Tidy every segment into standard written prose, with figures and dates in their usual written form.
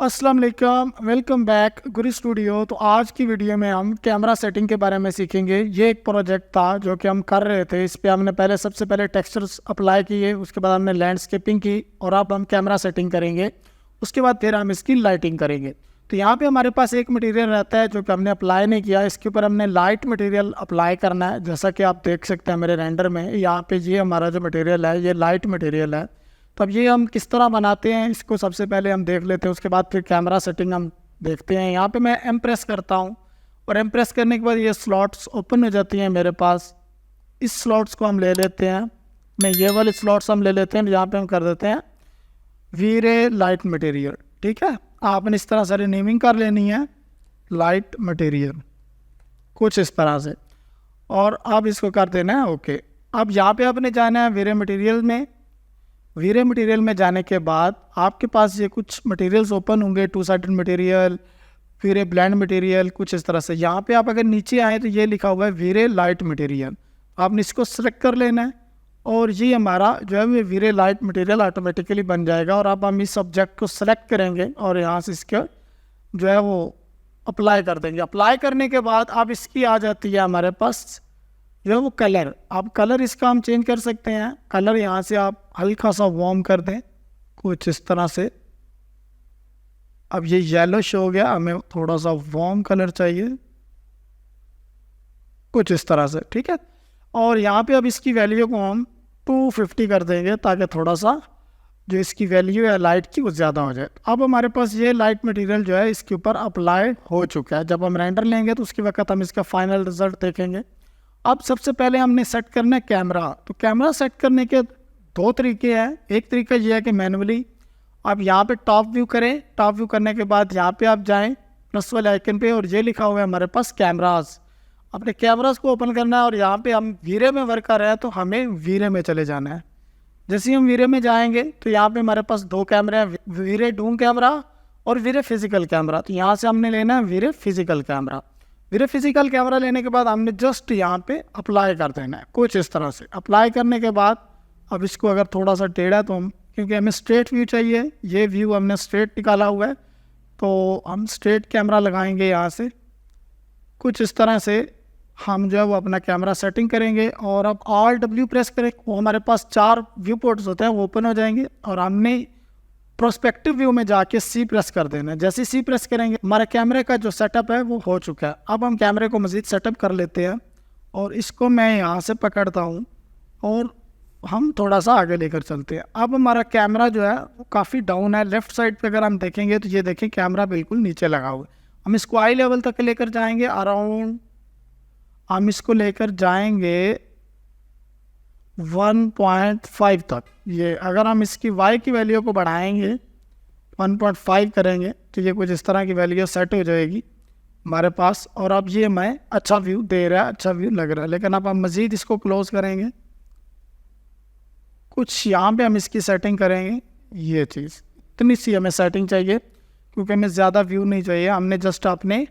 अस्सलाम वालेकुम, welcome back गुरी studio. तो आज की वीडियो में हम कैमरा सेटिंग के बारे में सीखेंगे। ये एक प्रोजेक्ट था जो कि हम कर रहे थे। इस पे हमने सबसे पहले टेक्सचर्स अप्लाई किए, उसके बाद हमने लैंडस्केपिंग की और अब हम कैमरा सेटिंग करेंगे। उसके बाद फिर हम इसकी लाइटिंग करेंगे। तो यहाँ पे हमारे पास एक मटेरियल रहता है जो कि हमने अप्लाई नहीं किया, इसके ऊपर हमने लाइट मटेरियल अप्लाई करना है। जैसा कि आप देख सकते हैं मेरे रेंडर में, यहाँ पे ये हमारा जो मटेरियल है ये लाइट मटेरियल है। तो अब ये हम किस तरह बनाते हैं इसको सबसे पहले हम देख लेते हैं, उसके बाद फिर कैमरा सेटिंग हम देखते हैं। यहाँ पे मैं एम प्रेस करता हूँ और एम प्रेस करने के बाद ये स्लॉट्स ओपन हो जाती हैं मेरे पास। इस स्लॉट्स को हम ले लेते हैं, मैं ये वाले स्लॉट्स हम ले लेते हैं। यहाँ पे हम कर देते हैं वीरे लाइट मटेरियल। ठीक है, आपने इस तरह से नेमिंग कर लेनी है, लाइट मटेरियल कुछ इस तरह से, और अब इसको कर देना है ओके। अब यहाँ पे आपने जाना है वीरे मटेरियल में। वीरे मटेरियल में जाने के बाद आपके पास ये कुछ मटेरियल्स ओपन होंगे, टू साइडेड मटेरियल, वीरे ब्लेंड मटेरियल, कुछ इस तरह से। यहाँ पे आप अगर नीचे आए तो ये लिखा हुआ है वीरे लाइट मटेरियल। आपने इसको सेलेक्ट कर लेना है और ये हमारा जो है वो वीरे लाइट मटेरियल ऑटोमेटिकली बन जाएगा। और अब हम इस सब्जेक्ट को सेलेक्ट करेंगे और यहाँ से इसके जो है वो अप्लाई कर देंगे। अप्लाई करने के बाद अब इसकी आ जाती है हमारे पास जो है वो कलर। अब कलर इसका हम चेंज कर सकते हैं। कलर यहाँ से आप हल्का सा वार्म कर दें कुछ इस तरह से। अब ये येलोश हो गया, हमें थोड़ा सा वार्म कलर चाहिए कुछ इस तरह से। ठीक है, और यहाँ पे अब इसकी वैल्यू को हम 250 कर देंगे ताकि थोड़ा सा जो इसकी वैल्यू है लाइट की वो ज़्यादा हो जाए। अब हमारे पास ये लाइट मटेरियल जो है इसके ऊपर अप्लाई हो चुका है। जब हम रेंडर लेंगे तो उसके वक्त हम इसका फाइनल रिजल्ट देखेंगे। अब सबसे पहले हमने सेट करना है कैमरा। तो कैमरा सेट करने के दो तरीके हैं। एक तरीका ये है कि मैनुअली आप यहाँ पे टॉप व्यू करें। टॉप व्यू करने के बाद यहाँ पे आप जाएं प्लस वाले आइकन पे और ये लिखा हुआ है हमारे पास कैमरास। अपने कैमरास को ओपन करना है और यहाँ पे हम वीरे में वर्क कर रहे हैं तो हमें वीरे में चले जाना है। जैसे ही हम वीरे में जाएंगे तो यहाँ पे हमारे पास दो कैमरे हैं, वीरे डूम कैमरा और वीरे फिजिकल कैमरा। तो यहाँ से हमने लेना है वीरे फिजिकल कैमरा। वीरे फिजिकल कैमरा लेने के बाद हमने जस्ट यहाँ पे अप्लाई कर देना है कुछ इस तरह से। अप्लाई करने के बाद अब इसको अगर थोड़ा सा टेढ़ा तो हम, क्योंकि हमें स्ट्रेट व्यू चाहिए, ये व्यू हमने स्ट्रेट निकाला हुआ है तो हम स्ट्रेट कैमरा लगाएंगे यहाँ से कुछ इस तरह से। हम जो है वो अपना कैमरा सेटिंग करेंगे और अब Alt+W प्रेस करें। वो हमारे पास 4 व्यू पोर्ट्स होते हैं, वो ओपन हो जाएंगे और हमने प्रोस्पेक्टिव व्यू में जाके C प्रेस कर देना है। जैसे C प्रेस करेंगे हमारे कैमरे का जो सेटअप है वो हो चुका है। अब हम कैमरे को मज़ीद सेटअप कर लेते हैं और इसको मैं यहाँ से पकड़ता हूँ और हम थोड़ा सा आगे लेकर चलते हैं। अब हमारा कैमरा जो है वो काफ़ी डाउन है। लेफ़्ट साइड पे अगर हम देखेंगे तो ये देखें कैमरा बिल्कुल नीचे लगा हुआ है। हम इसको आई लेवल तक लेकर जाएंगे, अराउंड हम इसको लेकर जाएंगे 1.5 तक। ये अगर हम इसकी y की वैल्यू को बढ़ाएंगे 1.5 करेंगे तो ये कुछ इस तरह की वैल्यू सेट हो जाएगी हमारे पास। और अब ये मैं अच्छा व्यू दे रहा है, अच्छा व्यू लग रहा है। लेकिन अब हम मज़ीद इसको क्लोज करेंगे, कुछ यहाँ पे हम इसकी सेटिंग करेंगे। ये चीज़ इतनी सी हमें सेटिंग चाहिए क्योंकि हमें ज़्यादा व्यू नहीं चाहिए। हमने जस्ट अपने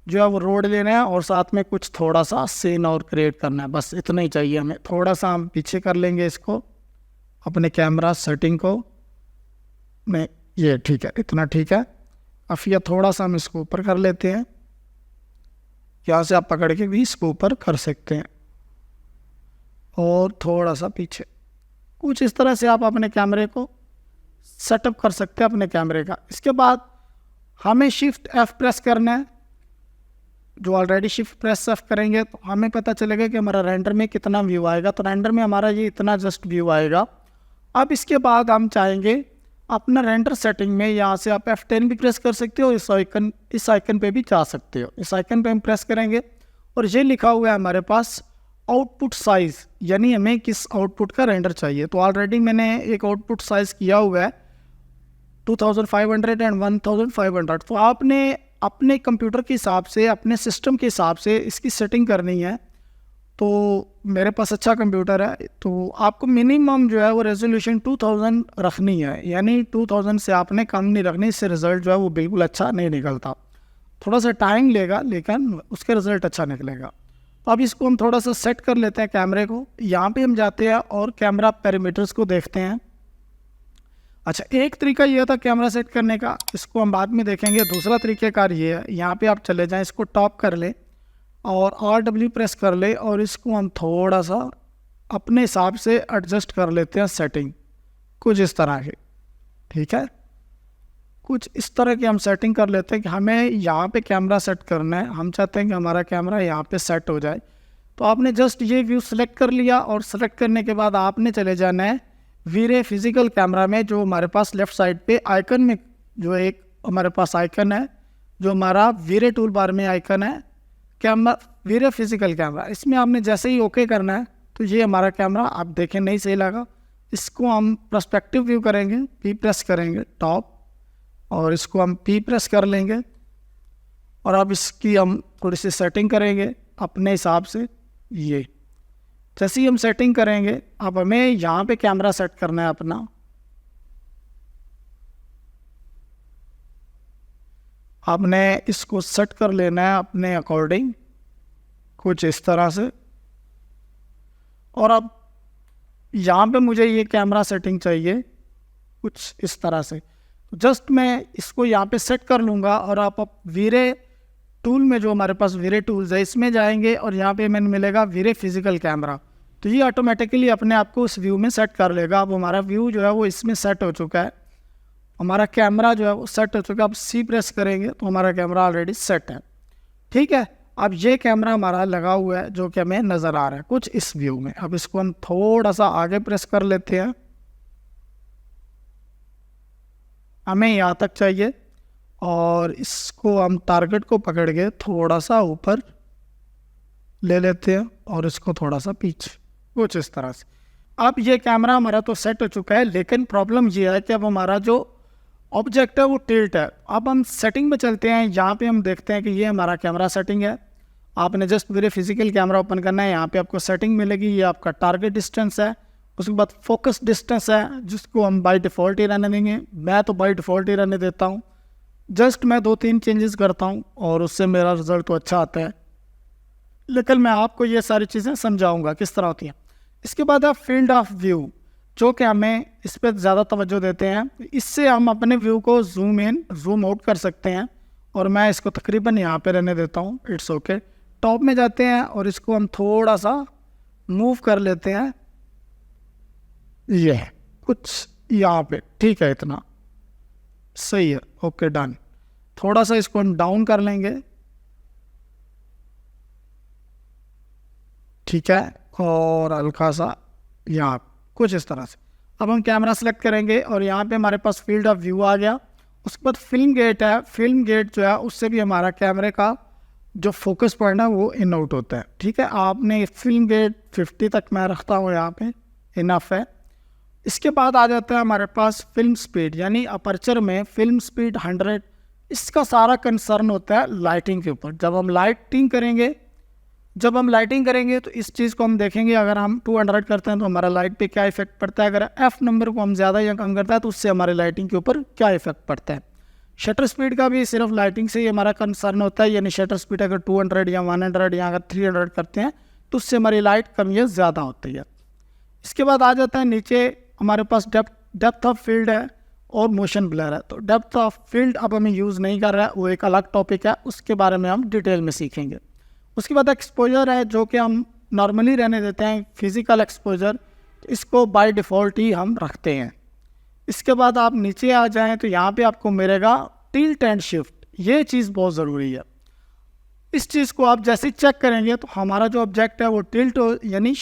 जो है वो रोड लेना है और साथ में कुछ थोड़ा सा सीन और क्रिएट करना है, बस इतना ही चाहिए हमें। थोड़ा सा हम पीछे कर लेंगे इसको, अपने सेटिंग को मैं, ये ठीक है, इतना ठीक है। अब या थोड़ा सा हम इसको ऊपर कर लेते हैं, यहाँ से आप पकड़ के भी इसको ऊपर कर सकते हैं और थोड़ा सा पीछे। कुछ इस तरह से आप अपने कैमरे को सेटअप कर सकते हैं अपने कैमरे का। इसके बाद हमें शिफ्ट F प्रेस करना है। जो ऑलरेडी शिफ्ट प्रेस F करेंगे तो हमें पता चलेगा कि हमारा रेंडर में कितना व्यू आएगा। तो रेंडर में हमारा ये इतना जस्ट व्यू आएगा। अब इसके बाद हम चाहेंगे अपना रेंडर सेटिंग में, यहाँ से आप F10 भी प्रेस कर सकते हो, इस आइकन पे भी जा सकते हो। इस आइकन पे हम प्रेस करेंगे और ये लिखा हुआ है हमारे पास आउटपुट साइज़, यानी हमें किस आउटपुट का रेंडर चाहिए। तो ऑलरेडी मैंने एक आउटपुट साइज़ किया हुआ है 2500 एंड 1500। तो आपने अपने कंप्यूटर के हिसाब से, अपने सिस्टम के हिसाब से इसकी सेटिंग करनी है। तो मेरे पास अच्छा कंप्यूटर है तो आपको मिनिमम जो है वो रेजोल्यूशन 2000 रखनी है, यानी 2000 से आपने कम नहीं रखनी, इससे रिज़ल्ट जो है वो बिल्कुल अच्छा नहीं निकलता। थोड़ा सा टाइम लेगा लेकिन उसके रिज़ल्ट अच्छा निकलेगा। तो अब इसको हम थोड़ा सा सेट कर लेते हैं कैमरे को। यहाँ पे हम जाते हैं और कैमरा पैरामीटर्स को देखते हैं। अच्छा, एक तरीका ये था कैमरा सेट करने का, इसको हम बाद में देखेंगे। दूसरा तरीक़ेकार ये है, यहाँ पे आप चले जाएं, इसको टॉप कर ले और RW प्रेस कर ले और इसको हम थोड़ा सा अपने हिसाब से एडजस्ट कर लेते हैं सेटिंग, कुछ इस तरह की। ठीक है, कुछ इस तरह की हम सेटिंग कर लेते हैं कि हमें यहाँ पे कैमरा सेट करना है, हम चाहते हैं कि हमारा कैमरा यहाँ पे सेट हो जाए। तो आपने जस्ट ये व्यू सेलेक्ट कर लिया और सेलेक्ट करने के बाद आपने चले जाना है वीरे फिजिकल कैमरा में, जो हमारे पास लेफ़्ट साइड पे आइकन में जो एक हमारे पास आइकन है, जो हमारा वीरे टूल बार में आइकन है कैमरा वीरे फिजिकल कैमरा, इसमें आपने जैसे ही ओके करना है तो ये हमारा कैमरा आप देखें नहीं सही लगा। इसको हम पर्सपेक्टिव व्यू करेंगे, पी प्रेस करेंगे टॉप और इसको हम पी प्रेस कर लेंगे और अब इसकी हम थोड़ी सी सेटिंग करेंगे अपने हिसाब से। ये जैसे ही हम सेटिंग करेंगे, अब हमें यहाँ पे कैमरा सेट करना है अपना। आपने इसको सेट कर लेना है अपने अकॉर्डिंग, कुछ इस तरह से। और अब यहाँ पे मुझे ये कैमरा सेटिंग चाहिए कुछ इस तरह से, जस्ट मैं इसको यहाँ पे सेट कर लूँगा और आप वीरे टूल में, जो हमारे पास वीरे टूल्स है, इसमें जाएंगे और यहाँ पे मैंने मिलेगा वीरे फिजिकल कैमरा, तो ये ऑटोमेटिकली अपने आप को उस व्यू में सेट कर लेगा। अब हमारा व्यू जो है वो इसमें सेट हो चुका है, हमारा कैमरा जो है वो सेट हो चुका है। अब सी प्रेस करेंगे तो हमारा कैमरा ऑलरेडी सेट है। ठीक है, अब ये कैमरा हमारा लगा हुआ है जो कि हमें नज़र आ रहा है कुछ इस व्यू में। अब इसको हम थोड़ा सा आगे प्रेस कर लेते हैं, हमें यहाँ तक चाहिए और इसको हम टारगेट को पकड़ के थोड़ा सा ऊपर ले लेते हैं और इसको थोड़ा सा पीछे, कुछ इस तरह से। अब ये कैमरा हमारा तो सेट हो चुका है, लेकिन प्रॉब्लम ये है कि अब हमारा जो ऑब्जेक्ट है वो टिल्ट है। अब हम सेटिंग में चलते हैं, यहाँ पे हम देखते हैं कि ये हमारा कैमरा सेटिंग है। आपने जस्ट मेरे फिजिकल कैमरा ओपन करना है, यहाँ पे आपको सेटिंग मिलेगी। ये आपका टारगेट डिस्टेंस है, उसके बाद फोकस डिस्टेंस है जिसको हम बाय डिफ़ॉल्ट ही रहने देंगे। मैं तो बाय डिफ़ॉल्ट ही रहने देता हूँ, जस्ट मैं 2-3 चेंजेस करता हूँ और उससे मेरा रिज़ल्ट तो अच्छा आता है, लेकिन मैं आपको ये सारी चीज़ें समझाऊंगा किस तरह होती हैं। इसके बाद है फील्ड ऑफ व्यू, जो कि हमें इस पर ज़्यादा तवज्जो देते हैं। इससे हम अपने व्यू को जूम इन जूम आउट कर सकते हैं और मैं इसको तकरीबन यहाँ पे रहने देता हूँ, इट्स ओके। टॉप में जाते हैं और इसको हम थोड़ा सा मूव कर लेते हैं, ये कुछ यहाँ पे, ठीक है, इतना सही है, ओके डन। थोड़ा सा इसको हम डाउन कर लेंगे, ठीक है, और हल्का सा यहाँ कुछ इस तरह से। अब हम कैमरा सेलेक्ट करेंगे और यहाँ पे हमारे पास फील्ड ऑफ व्यू आ गया। उसके बाद फिल्म गेट है, फिल्म गेट जो है उससे भी हमारा कैमरे का जो फोकस पॉइंट है वो इन आउट होता है। ठीक है, आपने फिल्म गेट 50 तक मैं रखता हूँ, यहाँ पे इनफ है। इसके बाद आ जाता है हमारे पास फिल्म स्पीड, यानी अपर्चर में फिल्म स्पीड 100। इसका सारा कंसर्न होता है लाइटिंग के ऊपर। जब हम लाइटिंग करेंगे तो इस चीज़ को हम देखेंगे, अगर हम 200 करते हैं तो हमारा लाइट पे क्या इफेक्ट पड़ता है, अगर एफ नंबर को हम ज़्यादा या कम करता है तो उससे हमारे लाइटिंग के ऊपर क्या इफेक्ट पड़ता है। शटर स्पीड का भी सिर्फ लाइटिंग से ही हमारा कंसर्न होता है, यानी शटर स्पीड अगर 200 या 100 या अगर 300 करते हैं तो उससे हमारी लाइट कम या ज़्यादा होती है। इसके बाद आ जाता है नीचे हमारे पास डेप्थ ऑफ फील्ड है और मोशन ब्लर है। तो डेप्थ ऑफ फील्ड अब हमें यूज़ नहीं कर रहा है, वो एक अलग टॉपिक है, उसके बारे में हम डिटेल में सीखेंगे। उसके बाद एक्सपोजर है, जो कि हम नॉर्मली रहने देते हैं, फिज़िकल एक्सपोजर, इसको बाय डिफ़ॉल्ट ही हम रखते हैं। इसके बाद आप नीचे आ जाएं तो यहाँ पे आपको मिलेगा टिल्ट एंड शिफ्ट, ये चीज़ बहुत ज़रूरी है। इस चीज़ को आप जैसे चेक करेंगे तो हमारा जो ऑब्जेक्ट है वो टिल्ट हो, यानी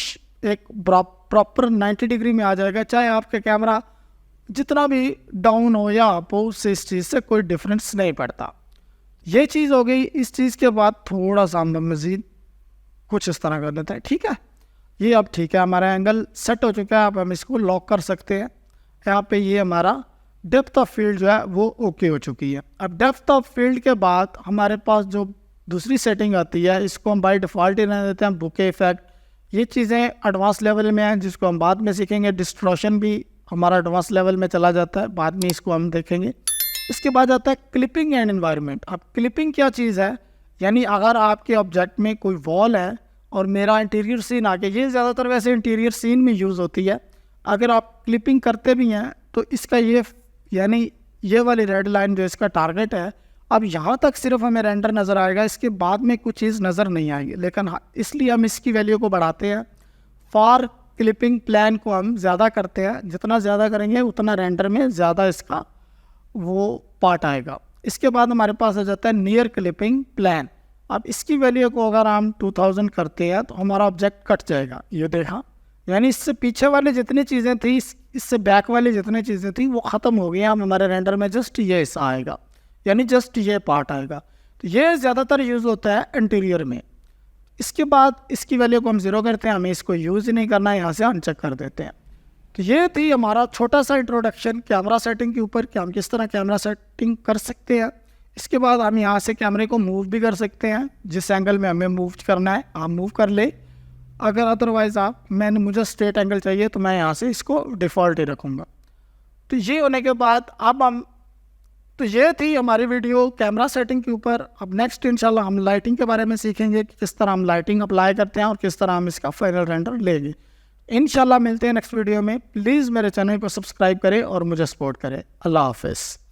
एक प्रॉपर 90 डिग्री में आ जाएगा। चाहे आपका कैमरा जितना भी डाउन हो या अप हो, उससे इस चीज़ से कोई डिफरेंस नहीं पड़ता। ये चीज़ हो गई। इस चीज़ के बाद थोड़ा सा हम मज़ीद कुछ इस तरह कर देते हैं। ठीक है, ये अब ठीक है, हमारा एंगल सेट हो चुका है। अब हम इसको लॉक कर सकते हैं। यहाँ पे ये हमारा डेप्थ ऑफ फील्ड जो है वो ओके हो चुकी है। अब डेप्थ ऑफ फील्ड के बाद हमारे पास जो दूसरी सेटिंग आती है, इसको हम बाय डिफ़ॉल्ट ही रहने देते हैं, बुके इफेक्ट। ये चीज़ें एडवांस लेवल में हैं जिसको हम बाद में सीखेंगे। डिस्ट्रॉशन भी हमारा एडवांस लेवल में चला जाता है, बाद में इसको हम देखेंगे। इसके बाद आता है क्लिपिंग एंड एनवायरनमेंट। अब क्लिपिंग क्या चीज़ है, यानी अगर आपके ऑब्जेक्ट में कोई वॉल है और मेरा इंटीरियर सीन आ गया, ये ज़्यादातर वैसे इंटीरियर सीन में यूज़ होती है। अगर आप क्लिपिंग करते भी हैं तो इसका ये यानी ये वाली रेड लाइन जो इसका टारगेट है, अब यहाँ तक सिर्फ हमें रेंडर नज़र आएगा, इसके बाद में कुछ चीज़ नज़र नहीं आएगी। लेकिन इसलिए हम इसकी वैल्यू को बढ़ाते हैं, फॉर क्लिपिंग प्लान को हम ज़्यादा करते हैं, जितना ज़्यादा करेंगे उतना रेंडर में ज़्यादा इसका वो पार्ट आएगा। इसके बाद हमारे पास आ जाता है नियर क्लिपिंग प्लान। अब इसकी वैल्यू को अगर हम 2000 करते हैं तो हमारा ऑब्जेक्ट कट जाएगा, ये देखा, यानी इससे पीछे वाले जितनी चीज़ें थी, इससे बैक वाली जितनी चीज़ें थी वो ख़त्म हो गई। अब हमारे रेंडर में जस्ट ये हिस्सा आएगा, यानी जस्ट ये पार्ट आएगा। तो ये ज़्यादातर यूज़ होता है इंटीरियर में। इसके बाद इसकी वैल्यू को हम 0 करते हैं, हमें इसको यूज़ ही नहीं करना है, यहाँ से अनचेक कर देते हैं। तो ये थी हमारा छोटा सा इंट्रोडक्शन कैमरा सेटिंग के ऊपर कि हम किस तरह कैमरा सेटिंग कर सकते हैं। इसके बाद हम यहाँ से कैमरे को मूव भी कर सकते हैं, जिस एंगल में हमें मूव करना है आप मूव कर ले। अगर अदरवाइज़ मुझे स्ट्रेट एंगल चाहिए तो मैं यहाँ से इसको डिफ़ॉल्ट ही रखूँगा। तो ये होने के बाद तो ये थी हमारी वीडियो कैमरा सेटिंग के ऊपर। अब नेक्स्ट इंशाल्लाह हम लाइटिंग के बारे में सीखेंगे कि किस तरह हम लाइटिंग अप्लाई करते हैं और किस तरह हम इसका फाइनल रेंडर लेंगे। इंशाल्लाह मिलते हैं नेक्स्ट वीडियो में। प्लीज़ मेरे चैनल को सब्सक्राइब करें और मुझे सपोर्ट करें। अल्लाह हाफ़िज़।